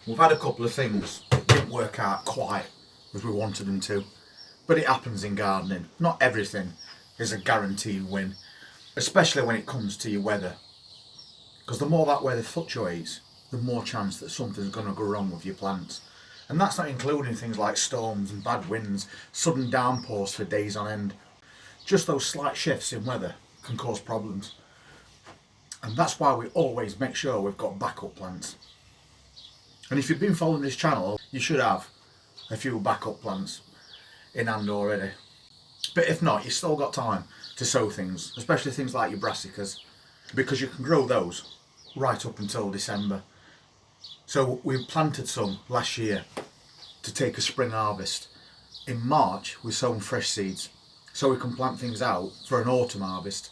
We've had a couple of things that didn't work out quite as we wanted them to, but it happens in gardening. Not everything is a guaranteed win, especially when it comes to your weather, because the more that weather fluctuates, the more chance that something's going to go wrong with your plants. And that's not including things like storms and bad winds, sudden downpours for days on end. Just those slight shifts in weather can cause problems. And that's why we always make sure we've got backup plants. And if you've been following this channel, you should have a few backup plants in hand already. But if not, you've still got time to sow things, especially things like your brassicas, because you can grow those right up until December. So we planted some last year to take a spring harvest. In March we've sown fresh seeds so we can plant things out for an autumn harvest,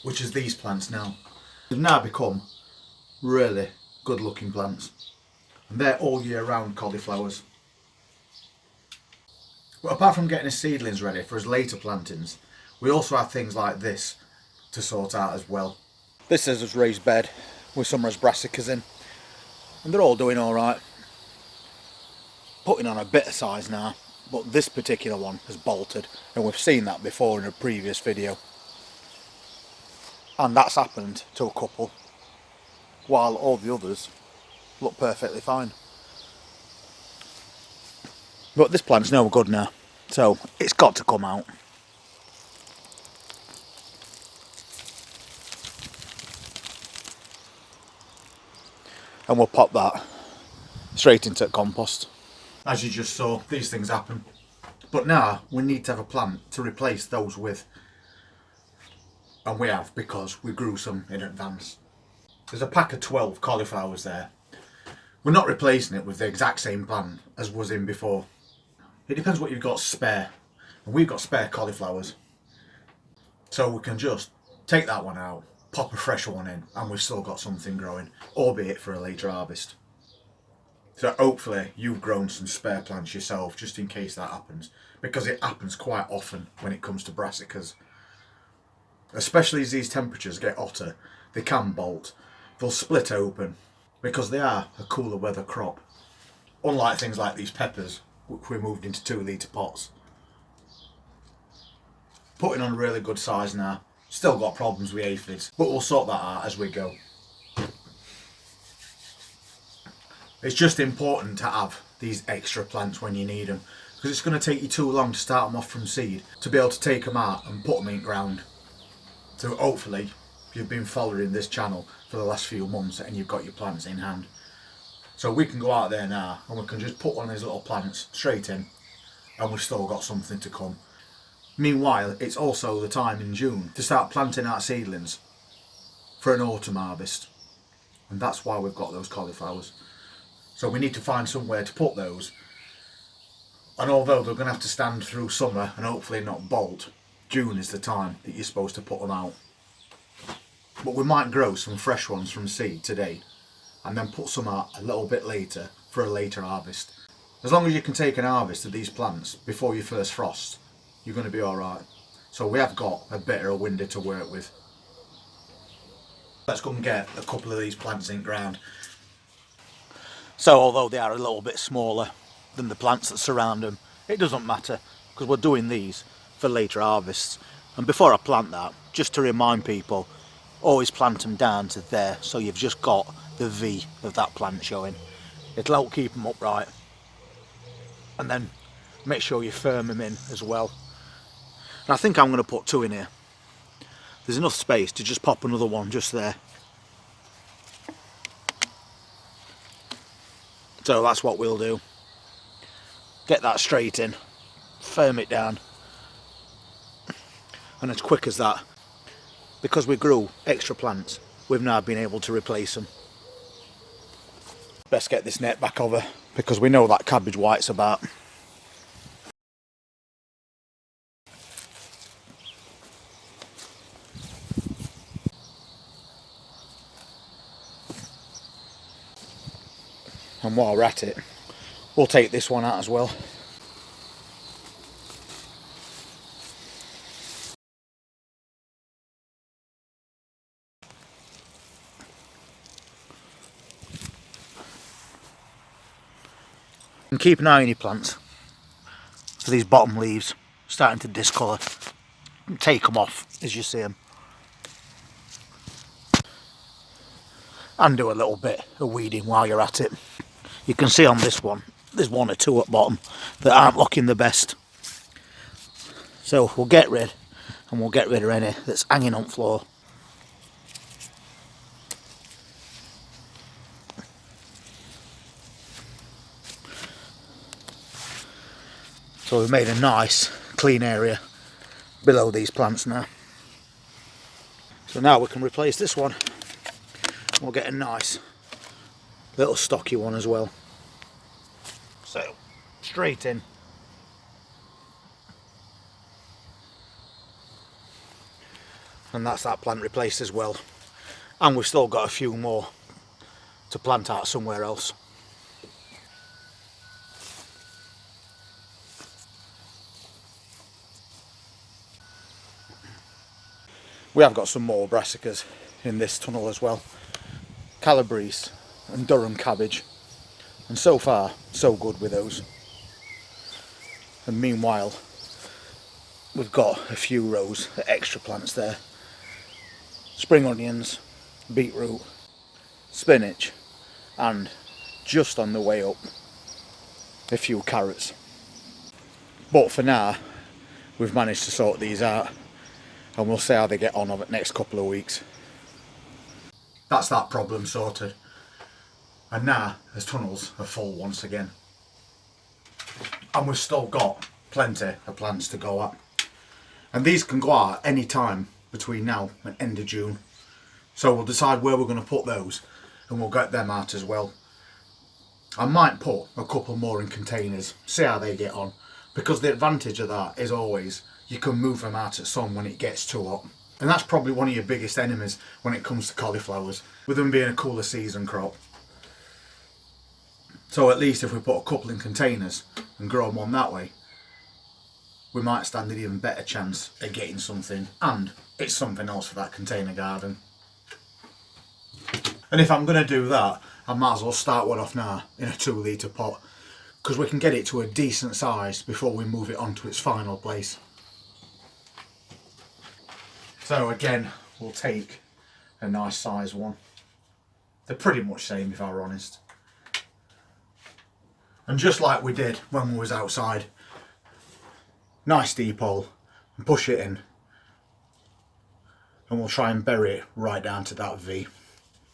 which is these plants now. They've now become really good looking plants, and they're all year round cauliflowers. But apart from getting the seedlings ready for his later plantings, we also have things like this to sort out as well. This is his raised bed with some of his brassicas in, and they're all doing alright. Putting on a bit of size now, but this particular one has bolted, and we've seen that before in a previous video. And that's happened to a couple, while all the others look perfectly fine. But this plant's no good now, so it's got to come out. And we'll pop that straight into compost. As you just saw, these things happen. But now we need to have a plant to replace those with. And we have, because we grew some in advance. There's a pack of 12 cauliflowers there. We're not replacing it with the exact same plant as was in before. It depends what you've got spare. And we've got spare cauliflowers. So we can just take that one out, pop a fresh one in, and we've still got something growing, albeit for a later harvest. So hopefully you've grown some spare plants yourself, just in case that happens, because it happens quite often when it comes to brassicas. Especially as these temperatures get hotter, they can bolt. They'll split open because they are a cooler weather crop. Unlike things like these peppers, which we moved into 2 litre pots. Putting on a really good size now. Still got problems with aphids, but we'll sort that out as we go. It's just important to have these extra plants when you need them, because it's going to take you too long to start them off from seed to be able to take them out and put them in ground. So hopefully you've been following this channel for the last few months and you've got your plants in hand. So we can go out there now and we can just put one of these little plants straight in, and we've still got something to come. Meanwhile, it's also the time in June to start planting out seedlings for an autumn harvest. And that's why we've got those cauliflowers. So we need to find somewhere to put those. And although they're going to have to stand through summer and hopefully not bolt, June is the time that you're supposed to put them out. But we might grow some fresh ones from seed today and then put some out a little bit later for a later harvest. As long as you can take an harvest of these plants before your first frost, you're going to be alright. So we have got a bit of a window to work with. Let's go and get a couple of these plants in ground. So although they are a little bit smaller than the plants that surround them, it doesn't matter, because we're doing these for later harvests. And before I plant that, just to remind people, always plant them down to there, so you've just got the V of that plant showing. It'll help keep them upright. And then make sure you firm them in as well. And I think I'm going to put 2 in here. There's enough space to just pop another one just there. So that's what we'll do. Get that straight in, firm it down. And as quick as that, because we grew extra plants, we've now been able to replace them. Best get this net back over, because we know that cabbage white's about. And while we're at it, we'll take this one out as well. And keep an eye on your plants for these bottom leaves starting to discolour. And take them off as you see them. And do a little bit of weeding while you're at it. You can see on this one, there's one or two at bottom that aren't looking the best. So we'll get rid, and we'll get rid of any that's hanging on floor. So we've made a nice clean area below these plants now. So now we can replace this one. We'll get a nice little stocky one as well. So straight in. And that's that plant replaced as well. And we've still got a few more to plant out somewhere else. We have got some more brassicas in this tunnel as well. Calabrese and Durham cabbage. And so far, so good with those. And meanwhile, we've got a few rows of extra plants there. Spring onions, beetroot, spinach, and just on the way up, a few carrots. But for now, we've managed to sort these out, and we'll see how they get on over the next couple of weeks. That's that problem sorted. And now, the tunnels are full once again. And we've still got plenty of plants to go at. And these can go out any time between now and end of June. So we'll decide where we're going to put those, and we'll get them out as well. I might put a couple more in containers, see how they get on. Because the advantage of that is always you can move them out at sun when it gets too hot. And that's probably one of your biggest enemies when it comes to cauliflowers, with them being a cooler season crop. So at least if we put a couple in containers and grow them on that way, we might stand an even better chance of getting something, and it's something else for that container garden. And if I'm going to do that, I might as well start one off now in a 2 litre pot, because we can get it to a decent size before we move it on to its final place. So again, we'll take a nice size one. They're pretty much the same if I'm honest. And just like we did when we was outside, nice deep hole, and push it in. And we'll try and bury it right down to that V.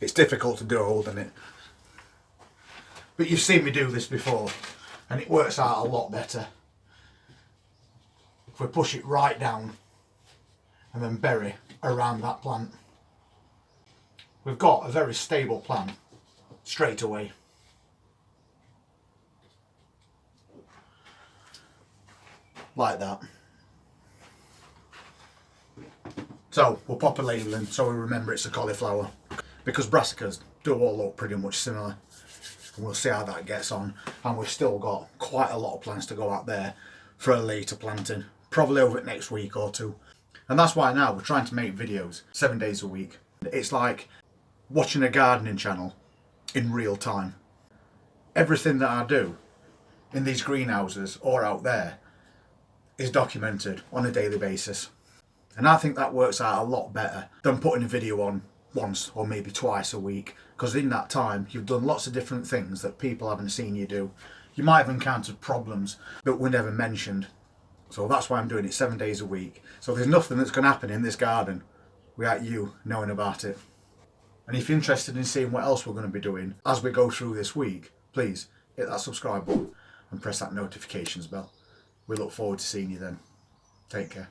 It's difficult to do holding it. But you've seen me do this before, and it works out a lot better. If we push it right down, and then bury around that plant. We've got a very stable plant straight away. Like that. So we'll pop a label in so we remember it's a cauliflower, because brassicas do all look pretty much similar. And we'll see how that gets on, and we've still got quite a lot of plants to go out there for a later planting, probably over the next week or two. And that's why now we're trying to make videos 7 days a week. It's like watching a gardening channel in real time. Everything that I do in these greenhouses or out there is documented on a daily basis. And I think that works out a lot better than putting a video on once or maybe twice a week, because in that time you've done lots of different things that people haven't seen you do. You might have encountered problems that were never mentioned. So that's why I'm doing it 7 days a week. So there's nothing that's going to happen in this garden without you knowing about it. And if you're interested in seeing what else we're going to be doing as we go through this week, please hit that subscribe button and press that notifications bell. We look forward to seeing you then. Take care.